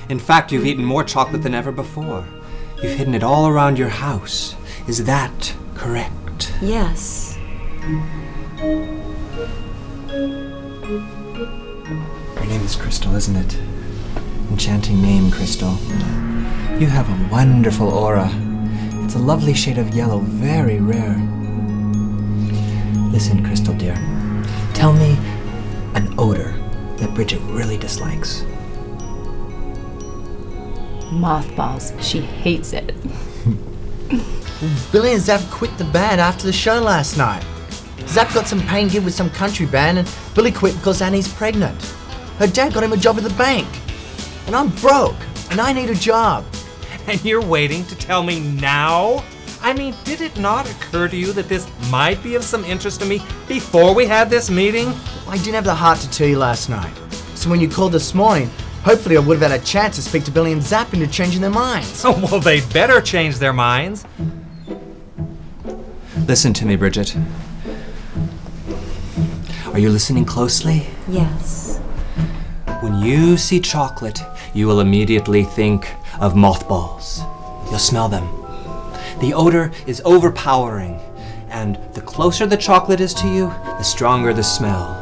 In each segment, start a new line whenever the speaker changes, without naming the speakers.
In fact, you've eaten more chocolate than ever before. You've hidden it all around your house. Is that correct?
Yes.
Your name is Crystal, isn't it? Enchanting name, Crystal. You have a wonderful aura. It's a lovely shade of yellow, very rare. Listen, Crystal dear. Tell me an odor that Bridget really dislikes.
Mothballs. She hates it.
Billy and Zap quit the band after the show last night. Zap got some paying gig with some country band, and Billy quit because Annie's pregnant. Her dad got him a job at the bank. And I'm broke, and I need a job.
And you're waiting to tell me now? I mean, did it not occur to you that this might be of some interest to me before we had this meeting?
I didn't have the heart to tell you last night. So when you called this morning, hopefully I would have had a chance to speak to Billy and Zap into changing their minds.
Oh, well, they'd better change their minds.
Listen to me, Bridget. Are you listening closely?
Yes.
When you see chocolate, you will immediately think of mothballs. You'll smell them. The odor is overpowering, and the closer the chocolate is to you, the stronger the smell.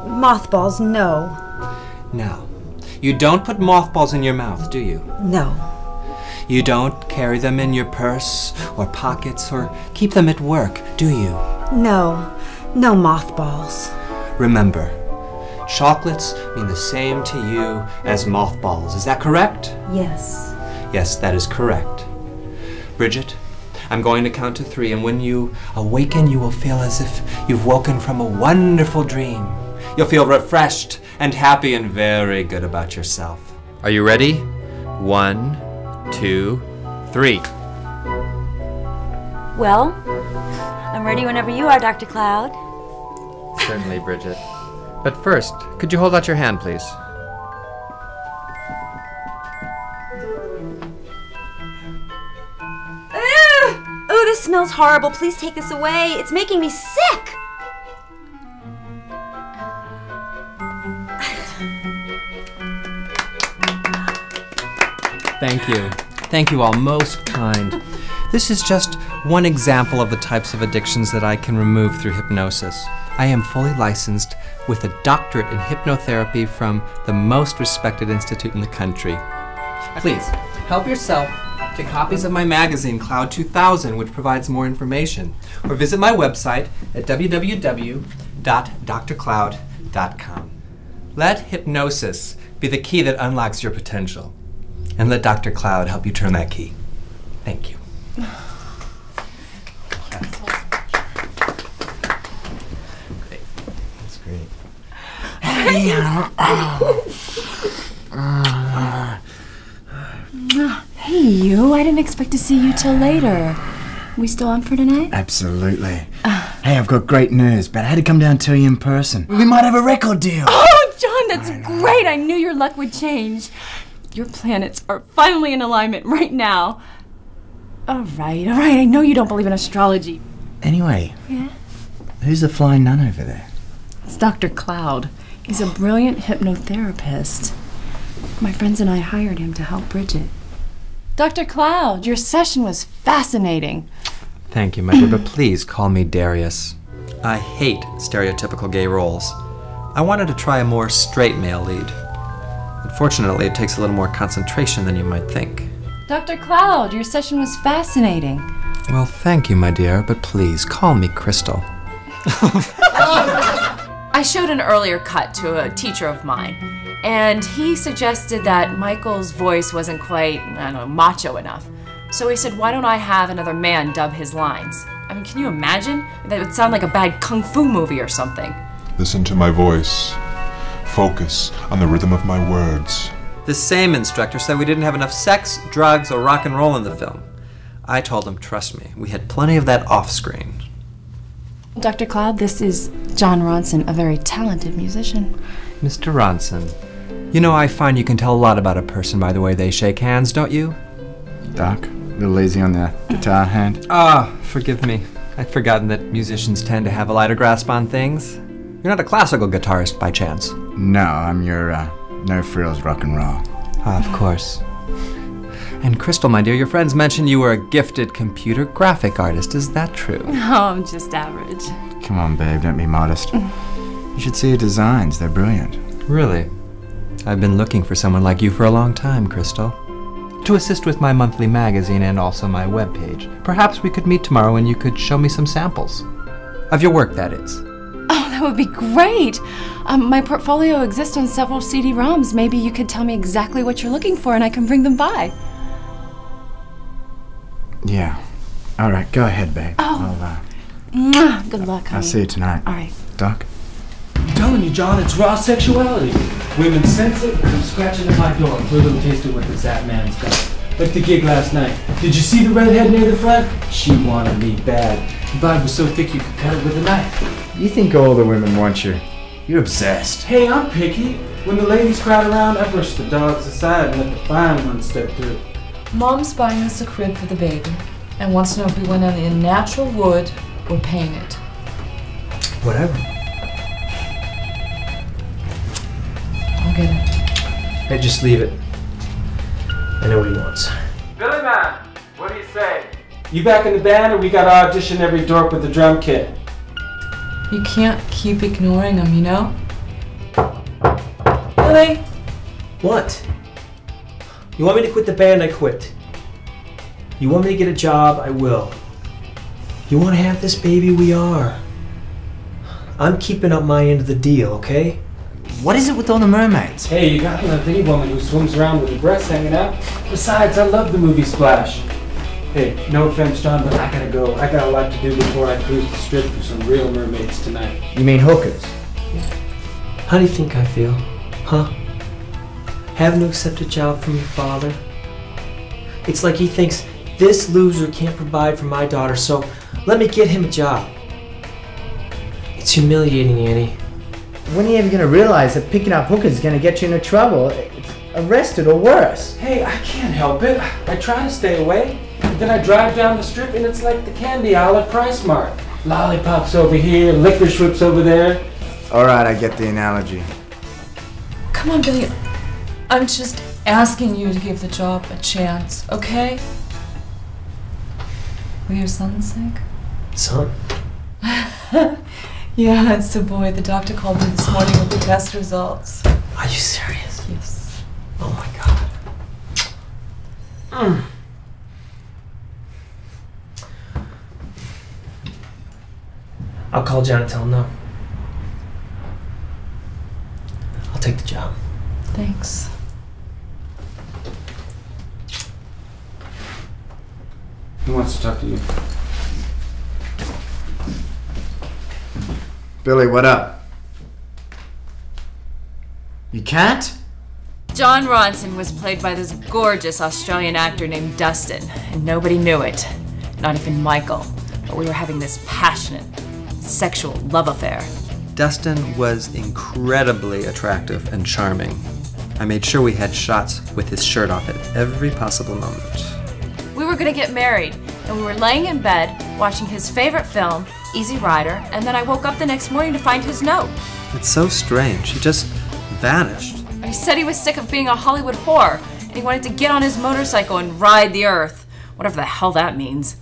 Mothballs, no.
Now, you don't put mothballs in your mouth, do you?
No.
You don't carry them in your purse or pockets or keep them at work, do you?
No. No mothballs.
Remember, chocolates mean the same to you as mothballs. Is that correct?
Yes.
Yes, that is correct. Bridget, I'm going to count to 3, and when you awaken, you will feel as if you've woken from a wonderful dream. You'll feel refreshed and happy and very good about yourself. Are you ready? 1, 2, 3.
Well, I'm ready whenever you are, Dr. Cloud.
Certainly, Bridget. But first, could you hold out your hand, please?
Oh, this smells horrible. Please take this away. It's making me sick.
Thank you. Thank you all, most kind. This is just one example of the types of addictions that I can remove through hypnosis. I am fully licensed with a doctorate in hypnotherapy from the most respected institute in the country. Please, help yourself to copies of my magazine, Cloud 2000, which provides more information. Or visit my website at www.drcloud.com. Let hypnosis be the key that unlocks your potential. And let Dr. Cloud help you turn that key. Thank you. That's great.
Hey, you. I didn't expect to see you till later. We still on for tonight?
Absolutely. Hey, I've got great news, but I had to come down and tell you in person. We might have a record deal.
Oh, John, that's great. I knew your luck would change. Your planets are finally in alignment right now. All right. I know you don't believe in astrology.
Anyway,
Yeah?
who's the flying nun over there?
It's Dr. Cloud. He's a brilliant hypnotherapist. My friends and I hired him to help Bridget. Dr. Cloud, your session was fascinating.
Thank you, my dear, but please call me Darius. I hate stereotypical gay roles. I wanted to try a more straight male lead. Unfortunately, it takes a little more concentration than you might think.
Dr. Cloud, your session was fascinating.
Well, thank you, my dear, but please call me Crystal.
I showed an earlier cut to a teacher of mine, and he suggested that Michael's voice wasn't quite, I don't know, macho enough. So he said, why don't I have another man dub his lines? I mean, can you imagine? That would sound like a bad kung fu movie or something.
Listen to my voice. Focus on the rhythm of my words.
The same instructor said we didn't have enough sex, drugs, or rock and roll in the film. I told him, trust me, we had plenty of that off-screen.
Dr. Cloud, this is John Ronson, a very talented musician.
Mr. Ronson, you know I find you can tell a lot about a person by the way they shake hands, don't you?
Doc, a little lazy on the guitar hand.
Ah, forgive me. I'd forgotten that musicians tend to have a lighter grasp on things. You're not a classical guitarist by chance.
No, I'm your no-frills rock and roll.
Ah, of course. And Crystal, my dear, your friends mentioned you were a gifted computer graphic artist. Is that true?
Oh, I'm just average.
Come on, babe, don't be modest. You should see your designs. They're brilliant.
Really? I've been looking for someone like you for a long time, Crystal. To assist with my monthly magazine and also my webpage. Perhaps we could meet tomorrow and you could show me some samples. Of your work, that is.
Oh, that would be great. My portfolio exists on several CD-ROMs. Maybe you could tell me exactly what you're looking for and I can bring them by.
Yeah. All right, go ahead, babe.
Oh. Good luck, honey.
I'll see you tonight.
All right.
Doc?
I'm telling you, John, it's raw sexuality. Women sense it, come scratching at my door for a little taste of what the Zap Man's got. Like the gig last night. Did you see the redhead near the front? She wanted me bad. The vibe was so thick you could cut it with a knife.
You think all the women want you. You're obsessed.
Hey, I'm picky. When the ladies crowd around, I brush the dogs aside and let the fine ones step through.
Mom's buying us a crib for the baby and wants to know if we went in natural wood or paint it.
Whatever.
I'll get it.
Hey, just leave it. I know what he wants. Billy Man, what do you say? You back in the band or we gotta audition every dork with the drum kit?
You can't keep ignoring him, you know? Billy?
What? You want me to quit the band? I quit. You want me to get a job? I will. You want to have this baby? We are. I'm keeping up my end of the deal, okay?
What is it with all the mermaids?
Hey, you got that big woman who swims around with her breasts hanging out. Besides, I love the movie Splash. Hey, no offense, John, but I gotta go. I got a lot to do before I cruise the strip for some real mermaids tonight.
You mean hookers?
How do you think I feel? Huh? Having to accept a job from your father? It's like he thinks this loser can't provide for my daughter, so let me get him a job. It's humiliating, Annie.
When are you ever going to realize that picking up hookers is going to get you into trouble? It's arrested or worse.
Hey, I can't help it. I try to stay away. But then I drive down the strip and it's like the candy aisle at Price Mart. Lollipops over here, licorice whips over there.
All right, I get the analogy.
Come on, Billy. I'm just asking you to give the job a chance, okay? Were your son sick?
Son?
Yeah, it's the boy. The doctor called me this morning with the test results.
Are you serious?
Yes.
Oh my God. I'll call John and tell him no. I'll take the job.
Thanks.
Who wants to talk to you?
Billy, what up? You can't?
John Ronson was played by this gorgeous Australian actor named Dustin, and nobody knew it. Not even Michael. But we were having this passionate, sexual love affair.
Dustin was incredibly attractive and charming. I made sure we had shots with his shirt off at every possible moment.
We were gonna get married, and we were laying in bed watching his favorite film, Easy Rider, and then I woke up the next morning to find his note.
It's so strange. He just vanished.
He said he was sick of being a Hollywood whore, and he wanted to get on his motorcycle and ride the earth. Whatever the hell that means.